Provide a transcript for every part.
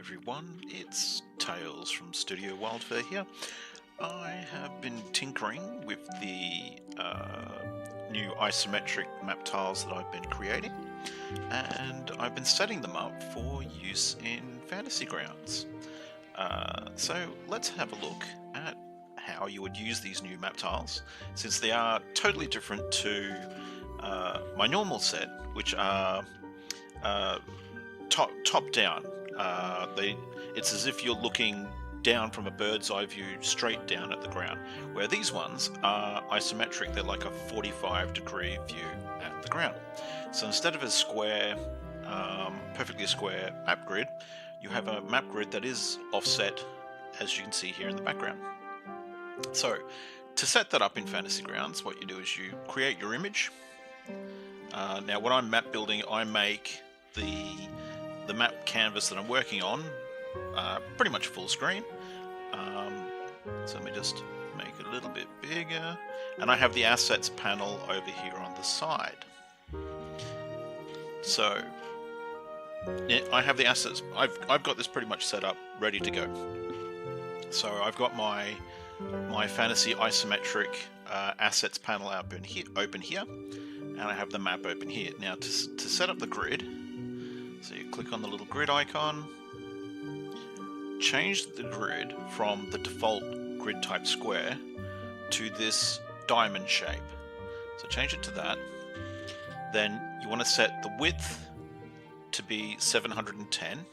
everyone, it's Tailz from Studio Wildfare here. I have been tinkering with the new isometric map tiles that I've been creating, and I've been setting them up for use in Fantasy Grounds. So let's have a look at how you would use these new map tiles, since they are totally different to my normal set, which are top down. It's as if you're looking down from a bird's eye view straight down at the ground, where these ones are isometric. They're like a 45-degree view at the ground. So instead of a square, perfectly square map grid, you have a map grid that is offset, as you can see here in the background. So to set that up in Fantasy Grounds, what you do is you create your image. Now when I'm map building, I make the map canvas that I'm working on pretty much full screen. So let me just make it a little bit bigger, and I have the assets panel over here on the side. So yeah, I have the assets. I've got this pretty much set up, ready to go. So I've got my fantasy isometric assets panel open here, and I have the map open here. Now to set up the grid, so you click on the little grid icon, change the grid from the default grid type square to this diamond shape. So change it to that. Then you want to set the width to be 710.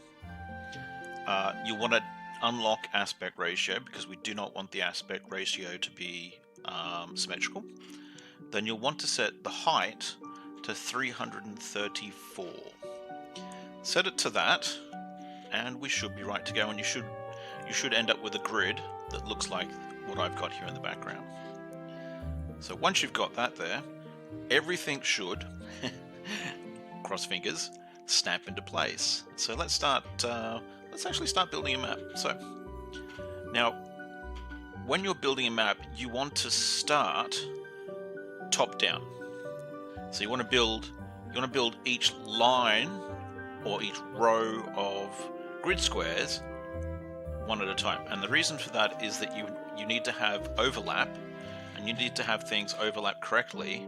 You want to unlock aspect ratio, because we do not want the aspect ratio to be symmetrical. Then you'll want to set the height to 334. Set it to that, and we should be right to go, and you should end up with a grid that looks like what I've got here in the background. So once you've got that there, everything should, cross fingers, snap into place. So let's actually start building a map. So now, when you're building a map, you want to start top down. So you want to build each line or each row of grid squares one at a time. And the reason for that is that you need to have overlap, and you need to have things overlap correctly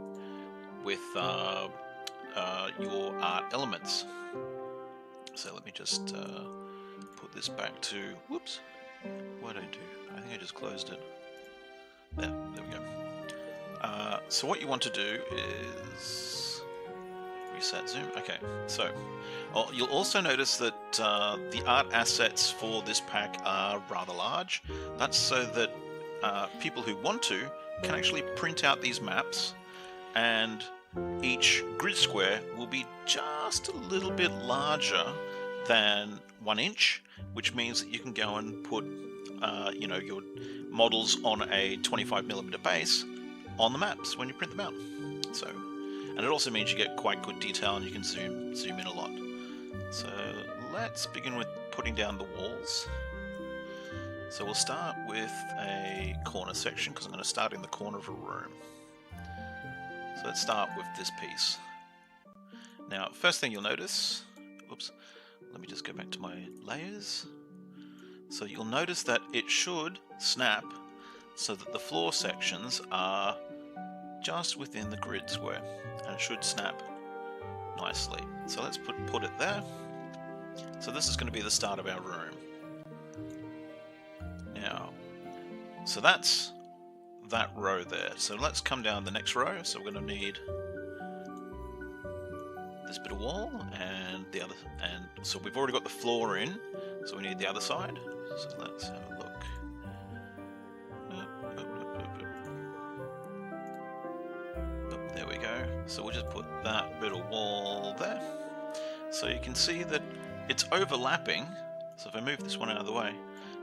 with your art elements. So let me just put this back to, whoops, what did I do? I think I just closed it. There we go. So what you want to do is reset zoom. Okay, so you'll also notice that the art assets for this pack are rather large. That's so that people who want to can actually print out these maps, and each grid square will be just a little bit larger than 1 inch, which means that you can go and put your models on a 25mm base on the maps when you print them out. So, and it also means you get quite good detail, and you can zoom in a lot. So let's begin with putting down the walls. So we'll start with a corner section, because I'm going to start in the corner of a room. So let's start with this piece. Now, first thing you'll notice, oops, let me just go back to my layers. So you'll notice that it should snap so that the floor sections are just within the grid square, and it should snap nicely. So let's put it there. So this is going to be the start of our room. Now, so that's that row there. So let's come down the next row. So we're going to need this bit of wall and the other, and so we've already got the floor in, so we need the other side. So let's have a look. There we go. So we'll just put that bit of wall there. So you can see that it's overlapping. So if I move this one out of the way,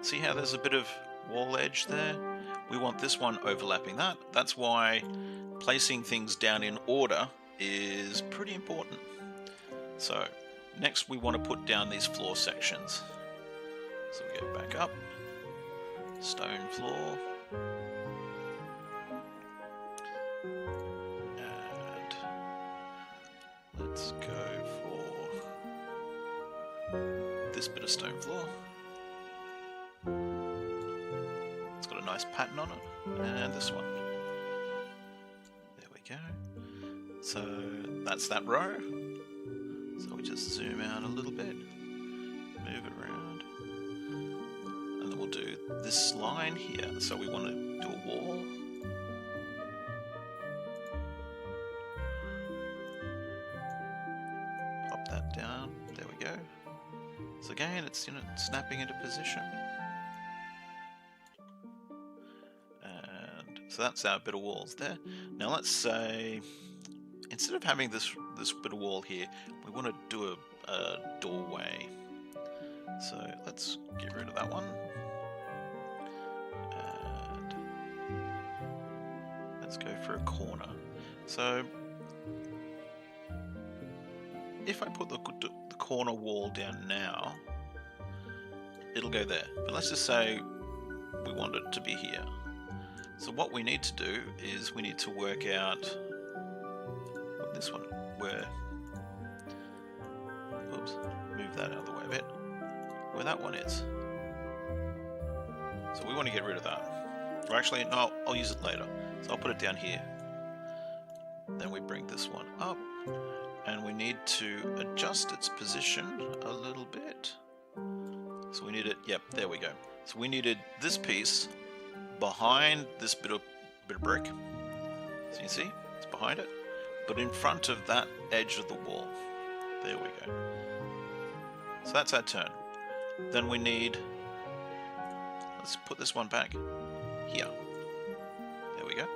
see how there's a bit of wall edge there? We want this one overlapping that. That's why placing things down in order is pretty important. So next we want to put down these floor sections. So we go back up, stone floor, and let's go for this bit of stone floor. It's got a nice pattern on it. And this one. There we go. So that's that row. So we just zoom out a little bit, move it around, and then we'll do this line here. So we want to do a wall. Pop that down. There we go. So again, it's snapping into position. And so that's our bit of walls there. Now let's say, instead of having this bit of wall here, we want to do a doorway. So let's get rid of that one. And let's go for a corner. So if I put the corner wall down now, it'll go there. But let's just say we want it to be here. So what we need to do is we need to work out this one, where, oops, move that out of the way a bit, where that one is. So we want to get rid of that. Or actually, no, I'll use it later. So I'll put it down here. Then we bring this one up, and we need to adjust its position a little bit. So we need it, yep, there we go. So we needed this piece behind this bit of brick. So you see, it's behind it, but in front of that edge of the wall. There we go. So that's our turn. Then we need, let's put this one back here. There we go.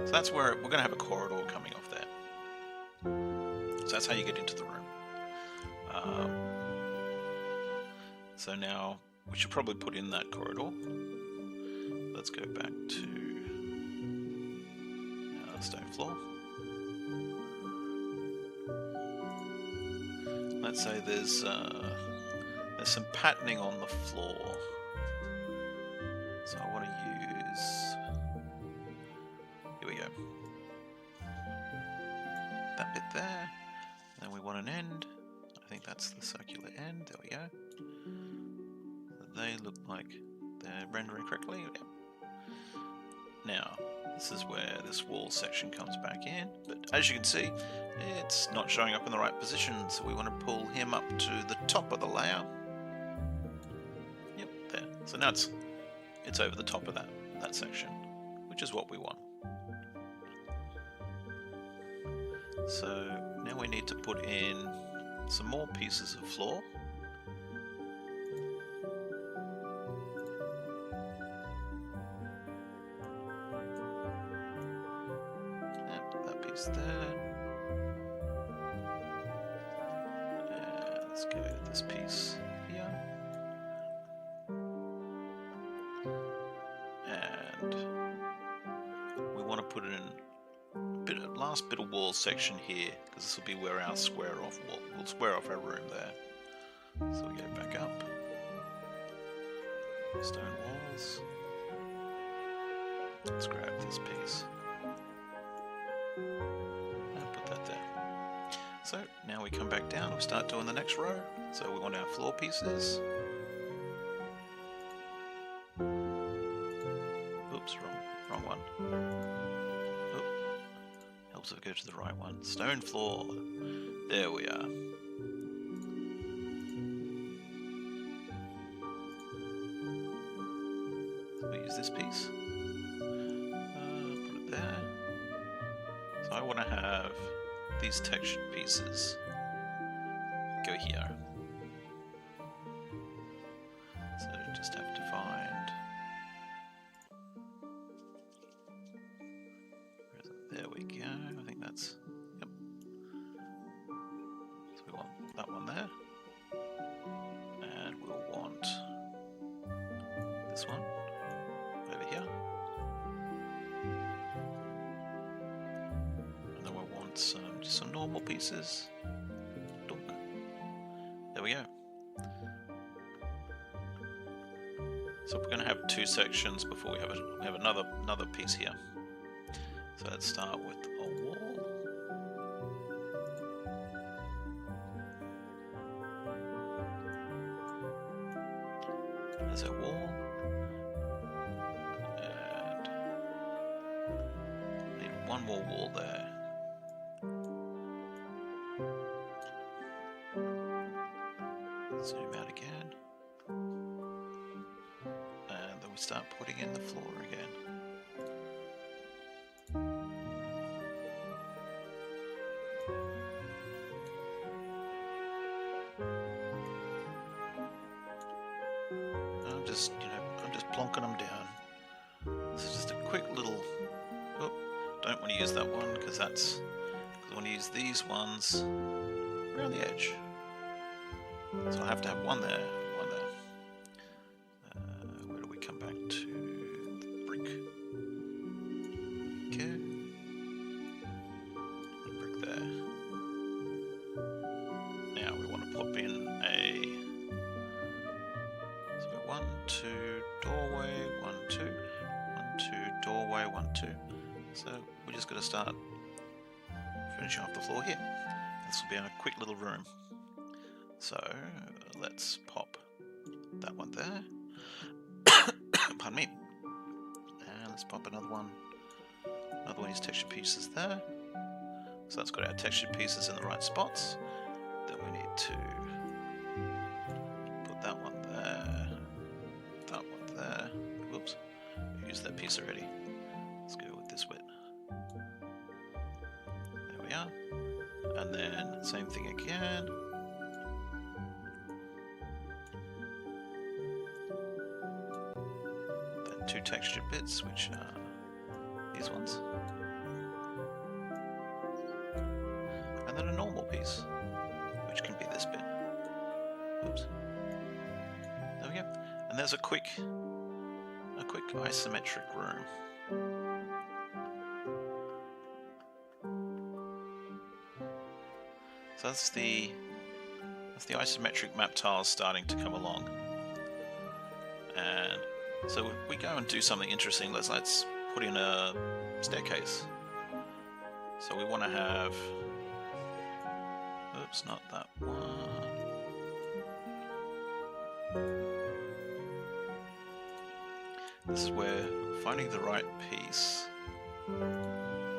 So that's where we're going to have a corridor coming off there. So that's how you get into the room. So now we should probably put in that corridor. Let's go back to stone floor. Let's say there's some patterning on the floor. So I want to use, here we go, that bit there. Then we want an end. I think that's the circular end. There we go. They look like they're rendering correctly. Yep. Now, this is where this wall section comes back in, but as you can see, it's not showing up in the right position, so we want to pull him up to the top of the layer. Yep, there. So now it's over the top of that section, which is what we want. So now we need to put in some more pieces of floor. There. And let's go to this piece here. And we want to put in a last bit of wall section here, because this will be where our square off wall, we'll square off our room there. So we go back up. Stone walls. Let's grab this piece. And put that there. So now we come back down, we start doing the next row. So we want our floor pieces. Oops, wrong one. Oop. Helps if we go to the right one. Stone floor. There we are. So we use this piece. Put it there. So I want to have these textured pieces go here. So just have to find, where is it? There we go. I think that's, yep. So we want that one there. And we'll want this one over here. And then we'll want just some normal pieces. Dunk. There we go. So we're going to have two sections before we have another piece here. So let's start with a wall. one more wall there. Zoom out again. And then we start putting in the floor again. I'm just, I'm just plonking them down. This is just a quick little, oh, don't want to use that one because I want to use these ones around the edge. So I'll have to have one there, one there. Where do we come back to? The brick. Okay. One brick there. Now we want to pop in so 1, 2, doorway, 1, 2, 1, 2, doorway, 1, 2. So we're just going to start finishing off the floor here. This will be a quick little room. So let's pop that one there. Pardon me. And let's pop another one. Another one of these texture pieces there. So that's got our texture pieces in the right spots. Then we need to put that one there. That one there. Whoops. We used that piece already. Let's go with this bit. There we are. And then same thing again. Two textured bits, which are these ones, and then a normal piece, which can be this bit. Oops. There we go. And there's a quick isometric room. So that's the isometric map tiles starting to come along, and so if we go and do something interesting, let's put in a staircase. So we want to have, oops, not that one. This is where finding the right piece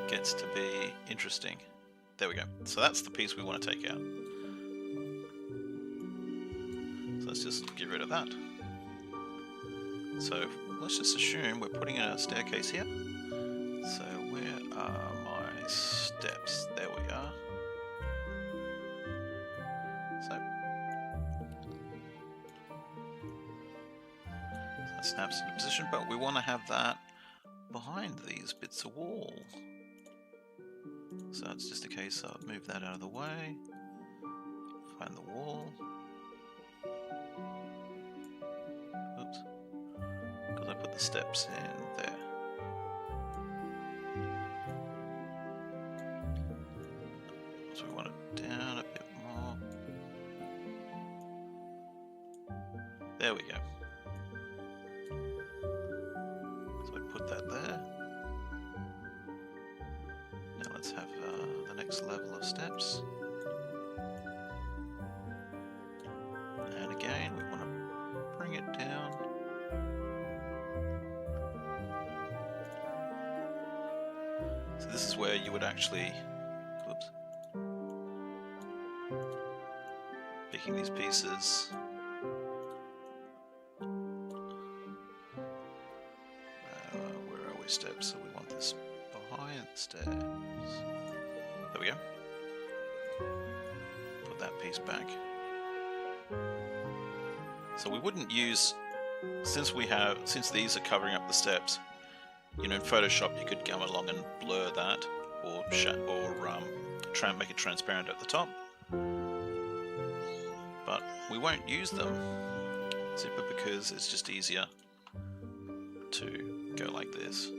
gets to be interesting. There we go. So that's the piece we want to take out. So let's just get rid of that. So let's just assume we're putting in a staircase here. So where are my steps? There we are. So that snaps into position, but we want to have that behind these bits of wall. So it's just a case of move that out of the way, find the wall. Oops. Because I put the steps in there. So we want it down a bit more. There we go. So we put that there. Now let's have the next level of steps. And again, we want to bring it down. So this is where you would actually, whoops, picking these pieces. Where are we steps? So we want this behind the stairs. There we go. Put that piece back. So we wouldn't use, since these are covering up the steps, in Photoshop you could come along and blur that, or try and make it transparent at the top. But we won't use them simply because it's just easier to go like this.